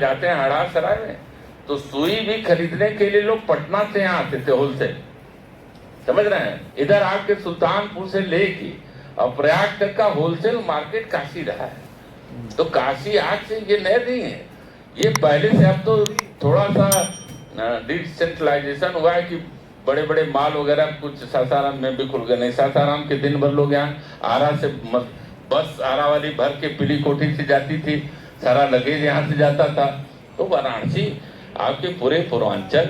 जाते हैं हड़ा सराय में, तो सुई भी खरीदने के लिए लोग पटना से यहाँ आते थे होलसेल, समझ रहे हैं, इधर आके सुल्तानपुर से लेके और प्रयाग तक का होलसेल मार्केट काशी रहा है। तो काशी आज से ये नए नहीं है, ये पहले से। अब तो थोड़ा सा डिसेंट्रलाइजेशन हुआ है कि बड़े बड़े माल वगैरह कुछ सासाराम में भी खुल गए। नहीं, सासाराम के दिन भर लोग यहाँ आरा से बस आरा वाली भर के पीली कोठी से जाती थी, सारा लगेज यहाँ से जाता था। तो वाराणसी आपके पूरे पूर्वांचल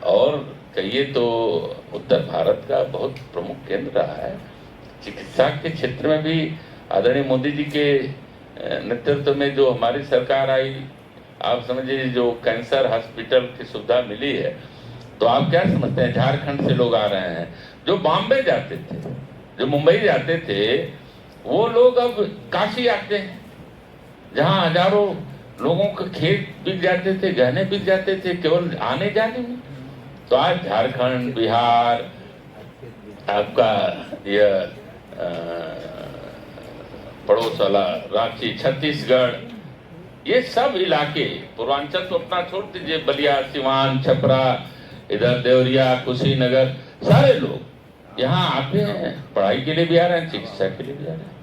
और कहिए तो उत्तर भारत का बहुत प्रमुख केंद्र रहा है। चिकित्सा के क्षेत्र में भी आदरणीय मोदी जी के नेतृत्व में जो हमारी सरकार आई, आप समझिए जो कैंसर हॉस्पिटल की सुविधा मिली है, तो आप क्या समझते हैं, झारखंड से लोग आ रहे हैं जो बॉम्बे जाते थे, जो मुंबई जाते थे, वो लोग अब काशी आते हैं, जहां हजारों लोगों के खेत बिक जाते थे, गहने बिक जाते थे केवल आने जाने में। तो आज झारखंड, बिहार, आपका यह पड़ोस वाला रांची, छत्तीसगढ़, ये सब इलाके, पूर्वांचल तो अपना छोड़ दीजिए, बलिया, सिवान, छपरा, इधर देवरिया, कुशीनगर, सारे लोग यहाँ आते हैं, पढ़ाई के लिए भी आ रहे हैं, चिकित्सा के लिए भी आ रहे हैं।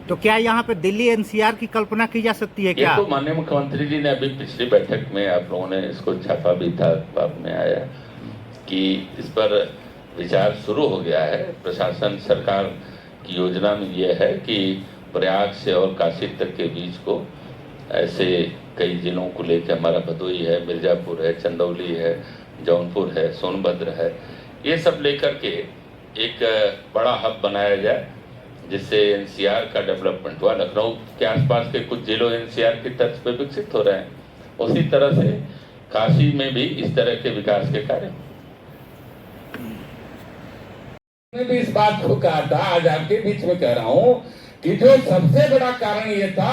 तो क्या यहाँ पे दिल्ली एनसीआर की कल्पना की जा सकती है क्या? ये तो माननीय मुख्यमंत्री जी ने अभी पिछली बैठक में, आप लोगों ने इसको छापा भी था, अखबार में आया कि इस पर विचार शुरू हो गया है। प्रशासन सरकार की योजना में ये है कि प्रयाग से और काशी तक के बीच को ऐसे कई जिलों को लेकर, हमारा भदोही है, मिर्जापुर है, चंदौली है, जौनपुर है, सोनभद्र है, ये सब लेकर के एक बड़ा हब बनाया जाए, जिससे एनसीआर का डेवलपमेंट हुआ। लखनऊ के आसपास के कुछ जिलों एनसीआर की तर्ज पे विकसित हो रहे हैं, उसी तरह से काशी में भी इस तरह के विकास के कार्य। मैं भी इस बात को कहा था, आज आपके बीच में कह रहा हूं कि जो सबसे बड़ा कारण ये था,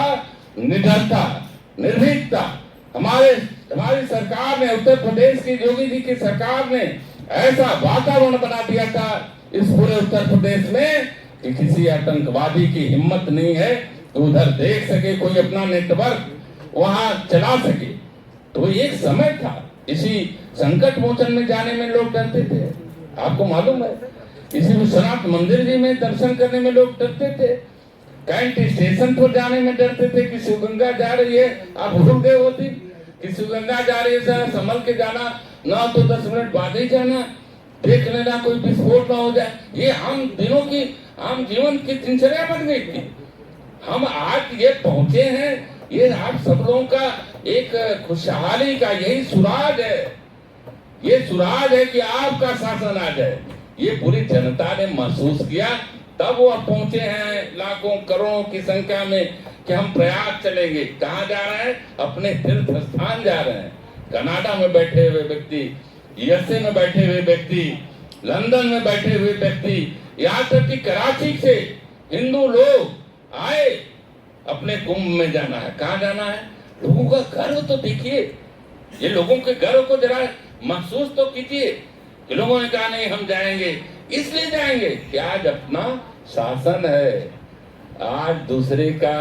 निडरता, निर्भीकता। हमारी सरकार ने, उत्तर प्रदेश की योगी जी की सरकार ने ऐसा वातावरण बना दिया था इस पूरे उत्तर प्रदेश में कि किसी आतंकवादी की हिम्मत नहीं है तो उधर देख सके, कोई अपना नेटवर्क वहां चला सके। तो एक समय था, इसी संकट मोचन में जाने में लोग डरते थे, आपको मालूम है। इसी विश्वनाथ मंदिर जी में दर्शन करने में लोग डरते थे, कैंट स्टेशन पर जाने में डरते थे कि शिवगंगा जा रही है, आप भूल गए होती कि शिवगंगा जा रही है, सर संभल के जाना, ना तो 10 मिनट बाद ही जाना, देख लेना कोई विस्फोट ना हो जाए। ये आम दिनों की, आम जीवन की दिनचर्या बन गई थी। हम आज ये पहुंचे हैं, ये आप सब लोगों का एक खुशहाली का यही सुराज है, ये सुराज है कि आपका शासन आ जाए। ये पूरी जनता ने महसूस किया, तब वो पहुंचे हैं लाखों करोड़ों की संख्या में कि हम प्रयाग चलेंगे। कहाँ जा रहे हैं? अपने तीर्थ स्थान जा रहे हैं। कनाडा में बैठे हुए व्यक्ति, यूएसए में बैठे हुए व्यक्ति, लंदन में बैठे हुए व्यक्ति, यहाँ तक कि कराची से हिंदू लोग आए, अपने कुंभ में जाना है। कहाँ जाना है? लोगों का गर्व तो देखिए, ये लोगों के गर्व को जरा महसूस तो कीजिए कि लोगों ने कहा नहीं हम जाएंगे, इसलिए जाएंगे कि आज अपना शासन है, आज दूसरे का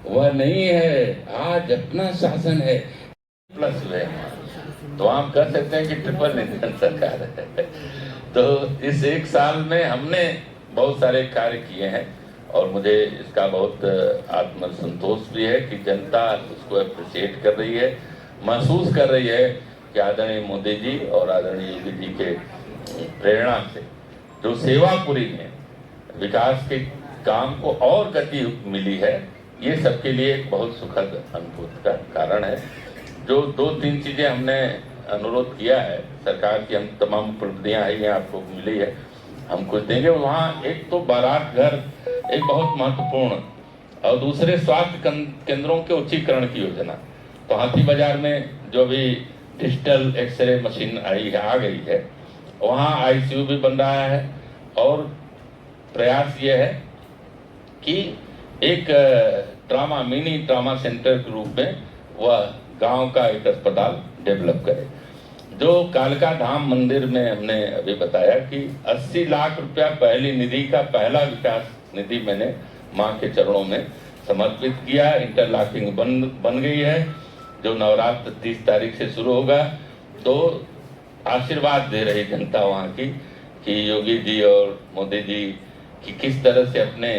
वह नहीं है, आज अपना शासन है। प्लस वे तो आप कह सकते हैं कि ट्रिपल इंजन सरकार है। तो इस एक साल में हमने बहुत सारे कार्य किए हैं और मुझे इसका बहुत आत्मसंतोष भी है कि जनता उसको अप्रिशिएट कर रही है, महसूस कर रही है कि आदरणीय मोदी जी और आदरणीय योगी जी के प्रेरणा से जो सेवापुरी में विकास के काम को और गति मिली है, ये सबके लिए एक बहुत सुखद अनुभूति का कारण है। जो 2-3 चीजें हमने अनुरोध किया है सरकार की, हम तमाम उपलब्धियां आई हैं, आपको मिली है, हम कुछ देंगे। वहाँ एक तो बारात घर एक बहुत महत्वपूर्ण, और दूसरे स्वास्थ्य केंद्रों के उच्चीकरण की योजना। तो हाथी बाजार में जो भी डिजिटल एक्सरे मशीन आई है, आ गई है, वहाँ आईसीयू भी बन रहा है और प्रयास ये है कि एक ट्रामा, मिनी ट्रामा सेंटर के रूप में वह गांव का एक अस्पताल डेवलप करे। जो कालका धाम मंदिर में हमने अभी बताया कि 80 लाख रुपया पहली निधि का पहला विकास निधि मैंने मां के चरणों में समर्पित किया। इंटरलॉकिंग बन गई है, जो नवरात्र 30 तारीख से शुरू होगा, तो आशीर्वाद दे रही जनता वहाँ की कि योगी जी और मोदी जी की किस तरह से अपने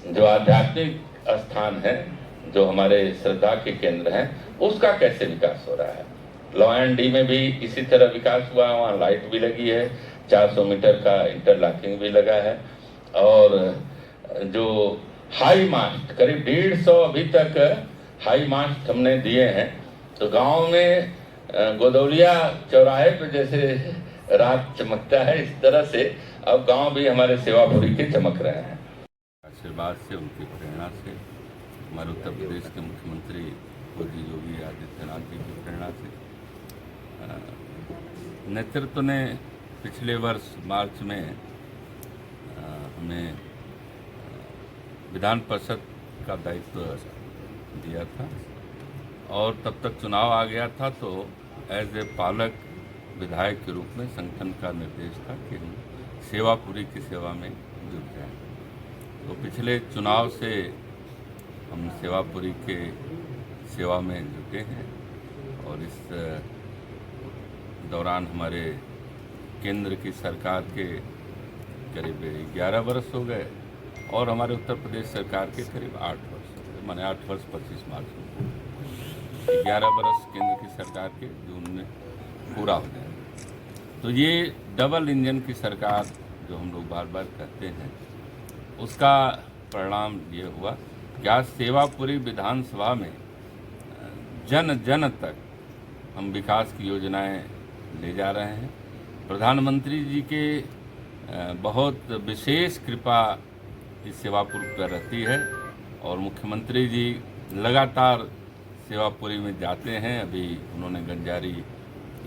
जो आध्यात्मिक स्थान है, जो हमारे श्रद्धा के केंद्र हैं, उसका कैसे विकास हो रहा है। लॉयन डी में भी इसी तरह विकास हुआ, वहाँ लाइट भी लगी है, 400 मीटर का इंटरलॉकिंग भी लगा है, और जो हाई मास्ट करीब 150 अभी तक हाई मास्ट हमने दिए हैं। तो गांव में गोदौलिया चौराहे पे जैसे रात चमकता है, इस तरह से अब गांव भी हमारे सेवापुरी के चमक रहे हैं। आशीर्वाद से, उनकी प्रेरणा से, हमारे उत्तर प्रदेश के मुख्यमंत्री योगी आदित्यनाथ जी की प्रेरणा से नेतृत्व ने पिछले वर्ष मार्च में हमें विधान परिषद का दायित्व दिया था, और तब तक चुनाव आ गया था, तो एज ए पालक विधायक के रूप में संगठन का निर्देश था कि हम सेवापुरी की सेवा में जुट जाएं। तो पिछले चुनाव से हम सेवापुरी के सेवा में जुटे हैं, और इस दौरान हमारे केंद्र की सरकार के करीब 11 वर्ष हो गए, और हमारे उत्तर प्रदेश सरकार के करीब 8 वर्ष हो गए, माने 8 वर्ष 25 मार्च में 11 वर्ष केंद्र की सरकार के जून में पूरा हो जाए। तो ये डबल इंजन की सरकार जो हम लोग बार बार कहते हैं, उसका परिणाम ये हुआ कि आज सेवापुरी विधानसभा में जन जन तक हम विकास की योजनाएं ले जा रहे हैं। प्रधानमंत्री जी के बहुत विशेष कृपा इस सेवापुर पर रहती है, और मुख्यमंत्री जी लगातार सेवापुरी में जाते हैं। अभी उन्होंने गंजारी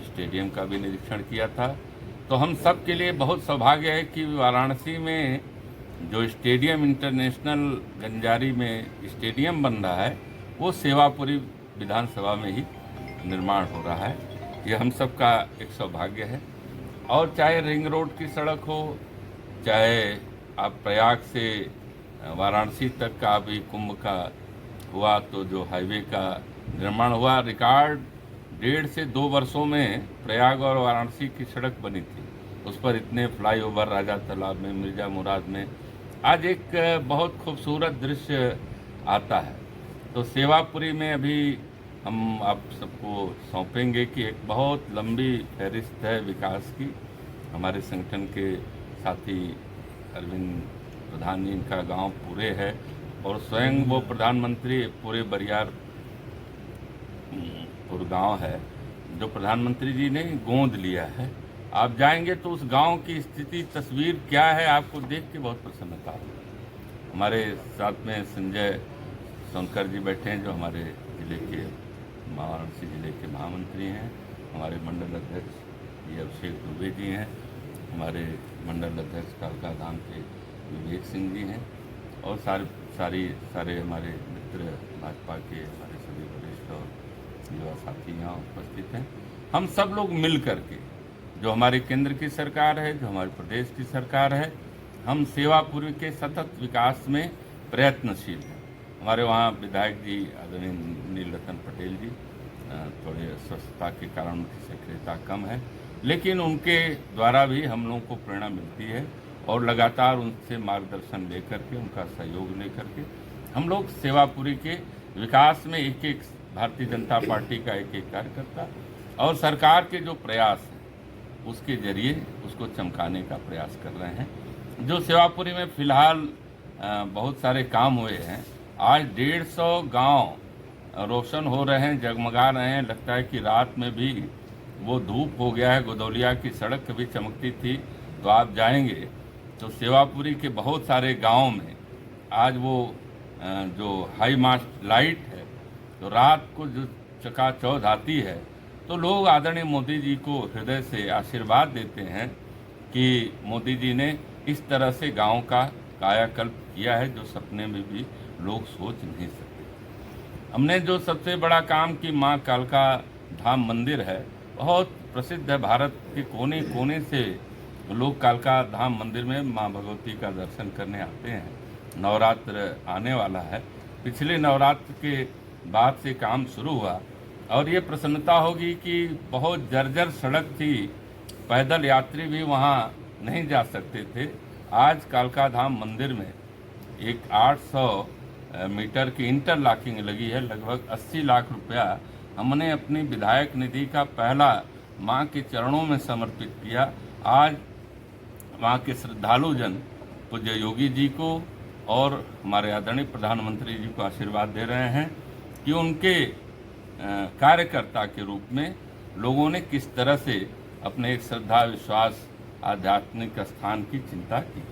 स्टेडियम का भी निरीक्षण किया था। तो हम सब के लिए बहुत सौभाग्य है कि वाराणसी में जो स्टेडियम इंटरनेशनल गंजारी में स्टेडियम बन रहा है, वो सेवापुरी विधानसभा में ही निर्माण हो रहा है। ये हम सब का एक सौभाग्य है। और चाहे रिंग रोड की सड़क हो, चाहे आप प्रयाग से वाराणसी तक का अभी कुंभ का हुआ, तो जो हाईवे का निर्माण हुआ, रिकॉर्ड 1.5 से 2 वर्षों में प्रयाग और वाराणसी की सड़क बनी थी। उस पर इतने फ्लाईओवर राजा तालाब में, मिर्जा मुराद में, आज एक बहुत खूबसूरत दृश्य आता है। तो सेवापुरी में अभी हम आप सबको सौंपेंगे कि एक बहुत लंबी फहरिस्त है विकास की। हमारे संगठन के साथी अरविंद प्रधान जी, इनका गांव पूरे है, और स्वयं वो प्रधानमंत्री पूरे बरियारपुर गांव है जो प्रधानमंत्री जी ने गोद लिया है। आप जाएंगे तो उस गांव की स्थिति, तस्वीर क्या है, आपको देख के बहुत प्रसन्नता होगी। हमारे साथ में संजय सोनकर जी बैठे हैं, जो हमारे जिले के वाराणसी जिले के महामंत्री हैं। हमारे मंडल अध्यक्ष ये अभिषेक दुबे जी हैं। हमारे मंडल अध्यक्ष कालका धाम के विवेक सिंह जी हैं, और सारे हमारे मित्र भाजपा के हमारे सभी वरिष्ठ और युवा साथी यहाँ उपस्थित हैं। हम सब लोग मिल करके, जो हमारे केंद्र की सरकार है, जो हमारे प्रदेश की सरकार है, हम सेवापुरी के सतत विकास में प्रयत्नशील हैं। हमारे वहाँ विधायक जी आदरणीय नीलरतन पटेल जी थोड़े अस्वस्थता के कारण उनकी सक्रियता कम है, लेकिन उनके द्वारा भी हम लोगों को प्रेरणा मिलती है, और लगातार उनसे मार्गदर्शन लेकर के, उनका सहयोग लेकर के हम लोग सेवापुरी के विकास में एक एक भारतीय जनता पार्टी का एक एक कार्यकर्ता और सरकार के जो प्रयास हैं उसके जरिए उसको चमकाने का प्रयास कर रहे हैं। जो सेवापुरी में फिलहाल बहुत सारे काम हुए हैं। आज 150 गांव रोशन हो रहे हैं, जगमगा रहे हैं। लगता है कि रात में भी वो धूप हो गया है। गोदौलिया की सड़क कभी चमकती थी, तो आप जाएंगे तो सेवापुरी के बहुत सारे गांव में आज वो जो हाई मास्ट लाइट है, तो रात को जो चकाचौंध आती है, तो लोग आदरणीय मोदी जी को हृदय से आशीर्वाद देते हैं कि मोदी जी ने इस तरह से गांव का कायाकल्प किया है, जो सपने में भी लोग सोच नहीं सकते। हमने जो सबसे बड़ा काम की माँ कालका धाम मंदिर है, बहुत प्रसिद्ध है। भारत के कोने कोने से लोग कालका धाम मंदिर में माँ भगवती का दर्शन करने आते हैं। नवरात्र आने वाला है। पिछले नवरात्र के बाद से काम शुरू हुआ, और ये प्रसन्नता होगी कि बहुत जर्जर सड़क थी, पैदल यात्री भी वहाँ नहीं जा सकते थे। आज कालका धाम मंदिर में एक 800 मीटर की इंटरलॉकिंग लगी है। लगभग 80 लाख रुपया हमने अपनी विधायक निधि का पहला मां के चरणों में समर्पित किया। आज वहाँ के श्रद्धालुजन पूज्य योगी जी को और हमारे आदरणीय प्रधानमंत्री जी को आशीर्वाद दे रहे हैं कि उनके कार्यकर्ता के रूप में लोगों ने किस तरह से अपने एक श्रद्धा, विश्वास, आध्यात्मिक स्थान की चिंता की।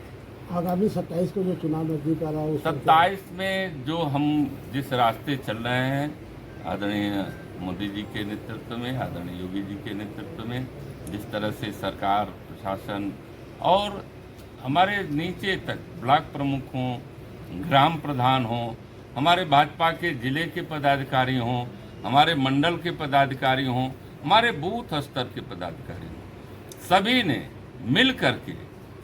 आगामी 27 को जो चुनाव नजदीक आ रहा है, 27 में जो हम जिस रास्ते चल रहे हैं, आदरणीय मोदी जी के नेतृत्व में, आदरणीय योगी जी के नेतृत्व में, जिस तरह से सरकार, प्रशासन और हमारे नीचे तक ब्लॉक प्रमुख हों, ग्राम प्रधान हों, हमारे भाजपा के जिले के पदाधिकारी हों, हमारे मंडल के पदाधिकारी हों, हमारे बूथ स्तर के पदाधिकारी हों, सभी ने मिल करके,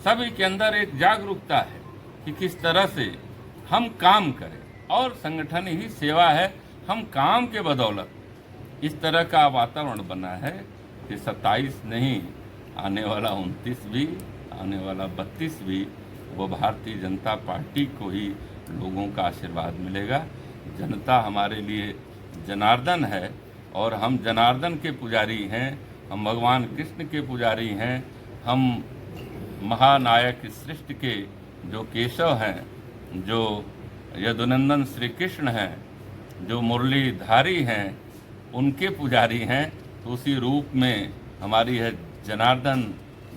सभी के अंदर एक जागरूकता है कि किस तरह से हम काम करें और संगठन ही सेवा है। हम काम के बदौलत इस तरह का वातावरण बना है कि 27 नहीं, आने वाला 29 भी, आने वाला 32 भी वो भारतीय जनता पार्टी को ही लोगों का आशीर्वाद मिलेगा। जनता हमारे लिए जनार्दन है और हम जनार्दन के पुजारी हैं, हम भगवान कृष्ण के पुजारी हैं, हम महानायक सृष्टि के जो केशव हैं, जो यदुनंदन श्री कृष्ण हैं, जो मुरलीधारी हैं, उनके पुजारी हैं। तो उसी रूप में हमारी है जनार्दन,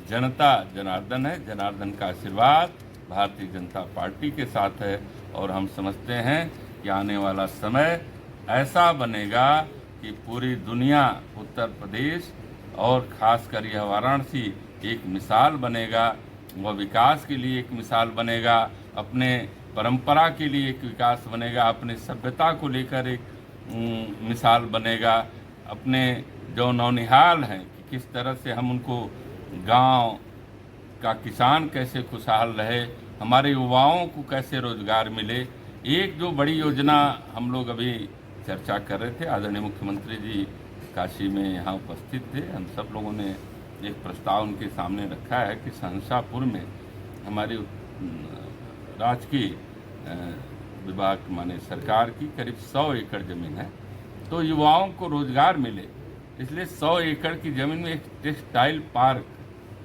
जनता जनार्दन है। जनार्दन का आशीर्वाद भारतीय जनता पार्टी के साथ है और हम समझते हैं कि आने वाला समय ऐसा बनेगा कि पूरी दुनिया, उत्तर प्रदेश और खासकर यह वाराणसी एक मिसाल बनेगा। वह विकास के लिए एक मिसाल बनेगा, अपने परंपरा के लिए एक विकास बनेगा, अपने सभ्यता को लेकर एक मिसाल बनेगा, अपने जो नौनिहाल हैं कि किस तरह से हम उनको, गांव का किसान कैसे खुशहाल रहे, हमारे युवाओं को कैसे रोजगार मिले। एक जो बड़ी योजना हम लोग अभी चर्चा कर रहे थे, आदरणीय मुख्यमंत्री जी काशी में यहाँ उपस्थित थे, हम सब लोगों ने एक प्रस्ताव उनके सामने रखा है कि शहंशापुर में हमारी राजकीय विभाग माने सरकार की करीब 100 एकड़ ज़मीन है, तो युवाओं को रोजगार मिले, इसलिए 100 एकड़ की ज़मीन में एक टेक्सटाइल पार्क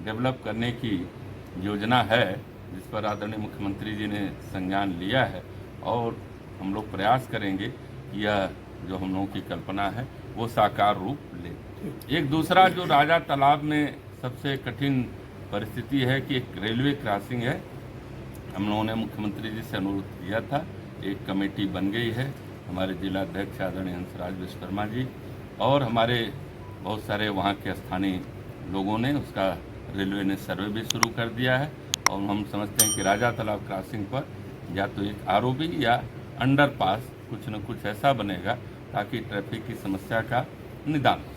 डेवलप करने की योजना है, जिस पर आदरणीय मुख्यमंत्री जी ने संज्ञान लिया है और हम लोग प्रयास करेंगे कि यह जो हम लोगों की कल्पना है वो साकार रूप ले। एक दूसरा जो राजा तालाब में सबसे कठिन परिस्थिति है कि एक रेलवे क्रॉसिंग है। हम लोगों ने मुख्यमंत्री जी से अनुरोध किया था, एक कमेटी बन गई है, हमारे जिला अध्यक्ष आदरणीय हंसराज विश्वकर्मा जी और हमारे बहुत सारे वहाँ के स्थानीय लोगों ने उसका, रेलवे ने सर्वे भी शुरू कर दिया है और हम समझते हैं कि राजा तालाब क्रॉसिंग पर या तो एक आरओबी या अंडरपास कुछ न कुछ ऐसा बनेगा ताकि ट्रैफिक की समस्या का निदान हो।